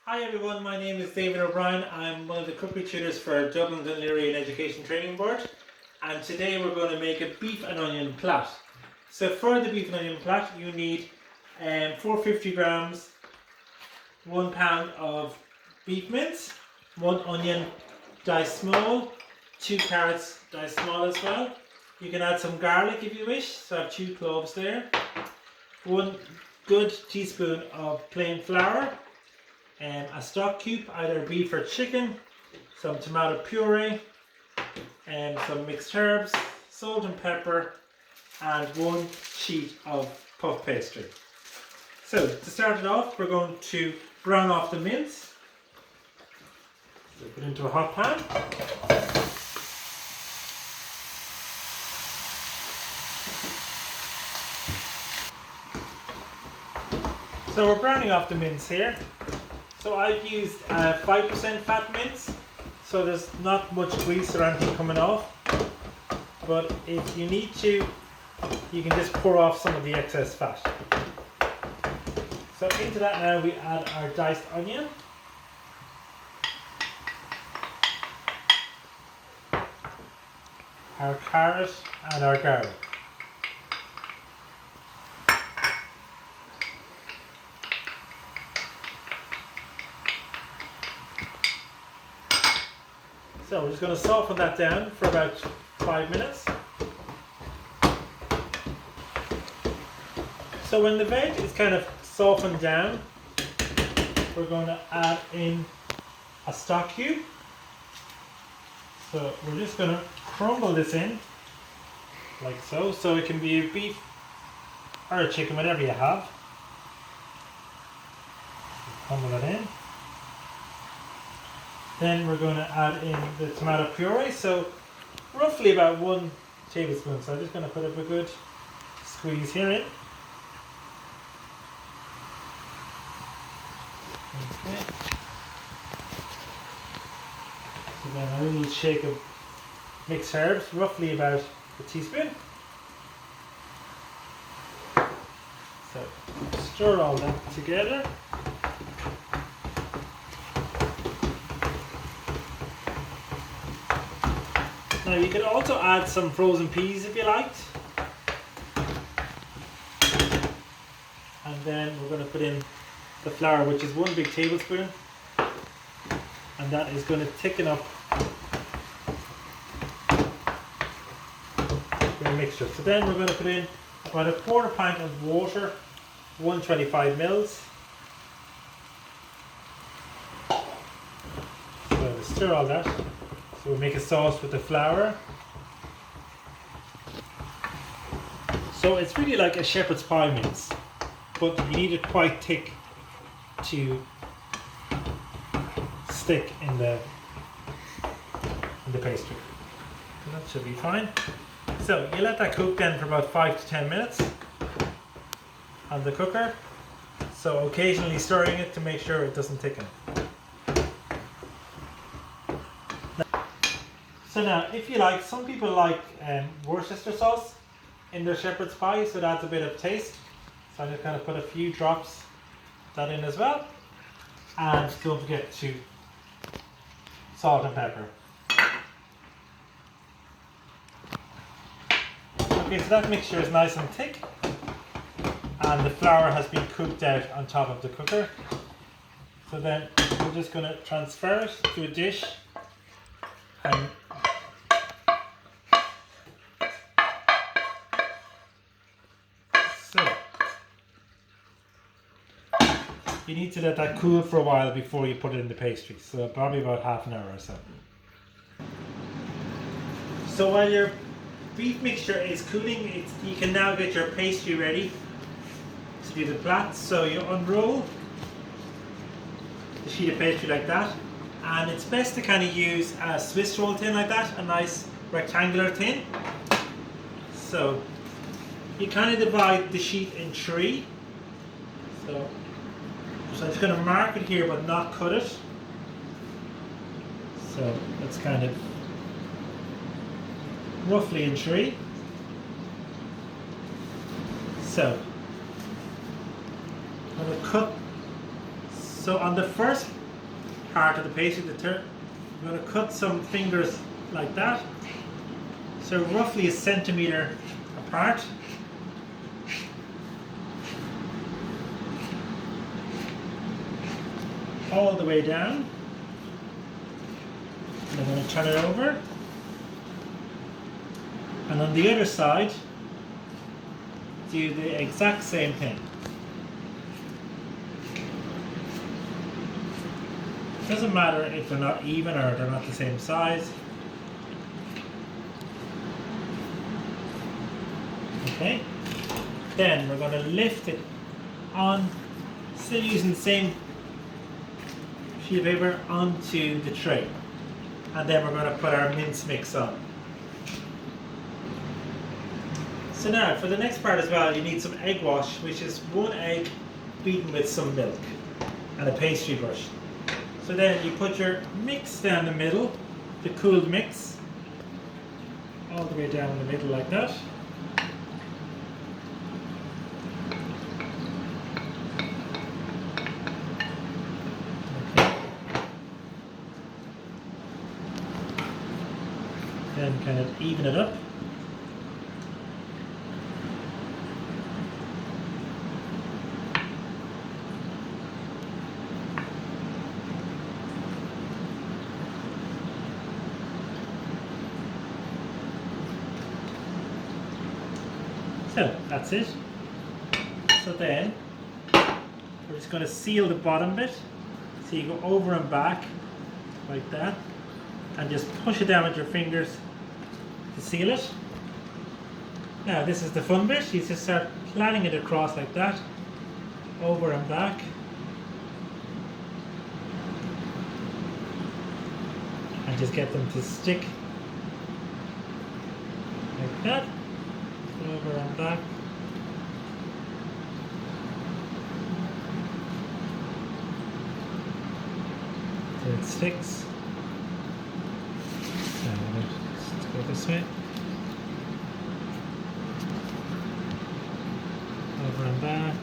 Hi everyone, my name is David O'Brien. I'm one of the cookery tutors for Dublin Dún Laoghaire Education Training Board, and today we're going to make a beef and onion plait. So for the beef and onion plait you need 450 grams, 1 pound of beef mince, 1 onion diced small, 2 carrots diced small as well. You can add some garlic if you wish, so I have 2 cloves there, 1 good teaspoon of plain flour, a stock cube, either beef or chicken, some tomato puree, and some mixed herbs, salt and pepper, and 1 sheet of puff pastry. So to start it off, we're going to brown off the mince. So put it into a hot pan. So we're browning off the mince here. So I've used 5% fat mince, so there's not much grease or anything coming off. But if you need to, you can just pour off some of the excess fat. So into that now we add our diced onion. Our carrot and our garlic. So we're just going to soften that down for about 5 minutes. So when the veg is kind of softened down, we're going to add in a stock cube. So we're just going to crumble this in like so. So it can be a beef or a chicken, whatever you have. Crumble that in. Then we're going to add in the tomato puree, so roughly about 1 tablespoon. So I'm just going to put up a good squeeze here in. Okay. So then a little shake of mixed herbs, roughly about a teaspoon. So stir all that together. Now you can also add some frozen peas if you liked. And then we're going to put in the flour, which is 1 big tablespoon. And that is going to thicken up the mixture. So then we're going to put in about a quarter pint of water, 125 mils. So we'll stir all that. So we'll make a sauce with the flour. So it's really like a shepherd's pie mince, but you need it quite thick to stick in the pastry. So that should be fine. So you let that cook then for about 5 to 10 minutes on the cooker. So occasionally stirring it to make sure it doesn't thicken. So now, if you like, some people like Worcestershire sauce in their shepherd's pie, so it adds a bit of taste. So I'm just going to put a few drops of that in as well. And don't forget to salt and pepper. Okay, so that mixture is nice and thick. And the flour has been cooked out on top of the cooker. So then we're just going to transfer it to a dish. And you need to let that cool for a while before you put it in the pastry, so probably about half an hour or so. So while your beef mixture is cooling, you can now get your pastry ready to do the plait. So you unroll the sheet of pastry like that, and it's best to kind of use a Swiss roll tin like that, a nice rectangular tin. So you kind of divide the sheet in 3. So I'm just going to mark it here but not cut it. So that's kind of roughly in 3. So I'm going to cut So on the first part of the pastry, I'm going to cut some fingers like that. So roughly 1 centimeter apart. All the way down. And I'm going to turn it over. And on the other side, do the exact same thing. Doesn't matter if they're not even or they're not the same size. Okay. Then we're going to lift it on, still using the same sheet of paper, onto the tray. And then we're going to put our mince mix on. So now for the next part as well, you need some egg wash, which is 1 egg beaten with some milk and a pastry brush. So then you put your mix down the middle, the cooled mix, all the way down the middle like that. Okay. Then kind of even it up. So that's it. So then we're just going to seal the bottom bit. So you go over and back like that and just push it down with your fingers to seal it. Now this is the fun bit. You just start planning it across like that, over and back. And just get them to stick like that. Over and back. So it sticks. Now let's go this way. Over and back.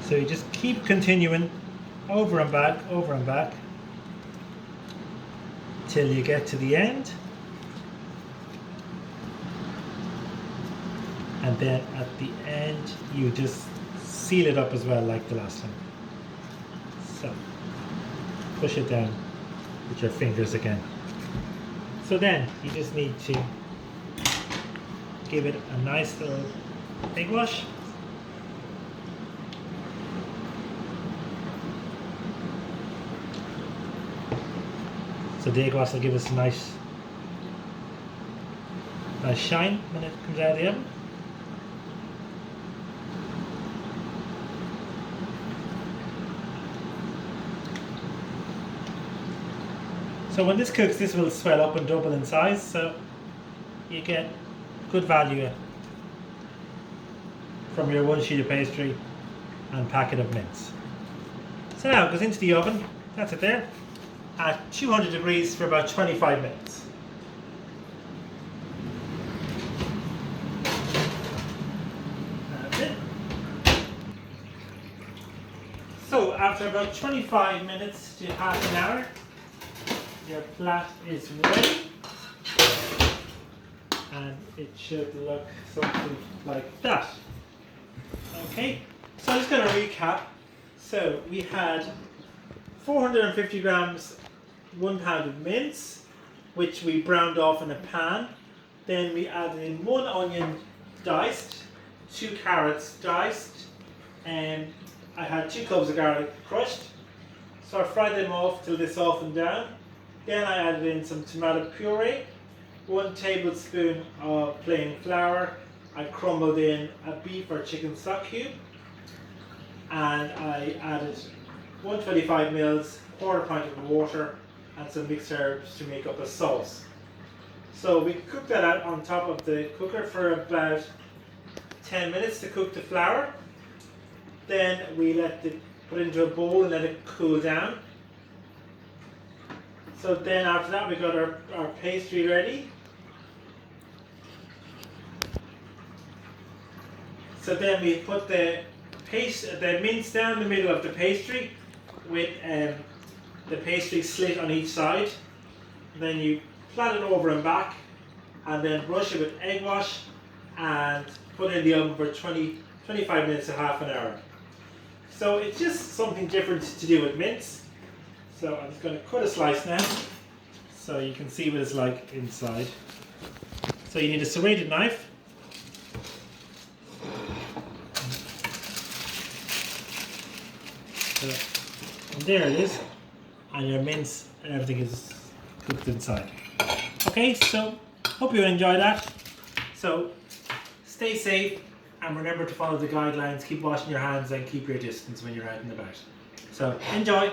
So you just keep continuing over and back till you get to the end, and then at the end you just seal it up as well like the last time. So push it down with your fingers again. So then you just need to give it a nice little egg wash. So the egg wash will give us a nice shine when it comes out of the oven. So when this cooks, this will swell up and double in size, so you get good value from your 1 sheet of pastry and packet of mince. So now it goes into the oven. That's it there. At 200 degrees for about 25 minutes. That's it. So after about 25 minutes to half an hour, your plait is ready. And it should look something like that. Okay, so I'm just going to recap. So we had 450 grams 1 pound of mince, which we browned off in a pan. Then we added in 1 onion diced, 2 carrots diced, and I had 2 cloves of garlic crushed. So I fried them off till they softened down. Then I added in some tomato puree, 1 tablespoon of plain flour. I crumbled in a beef or chicken stock cube, and I added 125 ml, quarter pint of water, and some mixed herbs to make up a sauce. So we cooked that out on top of the cooker for about 10 minutes to cook the flour. Then we put it into a bowl and let it cool down. So then after that we got our pastry ready. So then we put the mince down the middle of the pastry with the pastry slit on each side. Then you flat it over and back, and then brush it with egg wash and put it in the oven for 25 minutes to half an hour. So it's just something different to do with mince. So I'm just going to cut a slice now so you can see what it's like inside. So you need a serrated knife. So, and there it is, and your mince and everything is cooked inside. Okay, so hope you enjoy that. So stay safe and remember to follow the guidelines, keep washing your hands and keep your distance when you're out and about. So enjoy!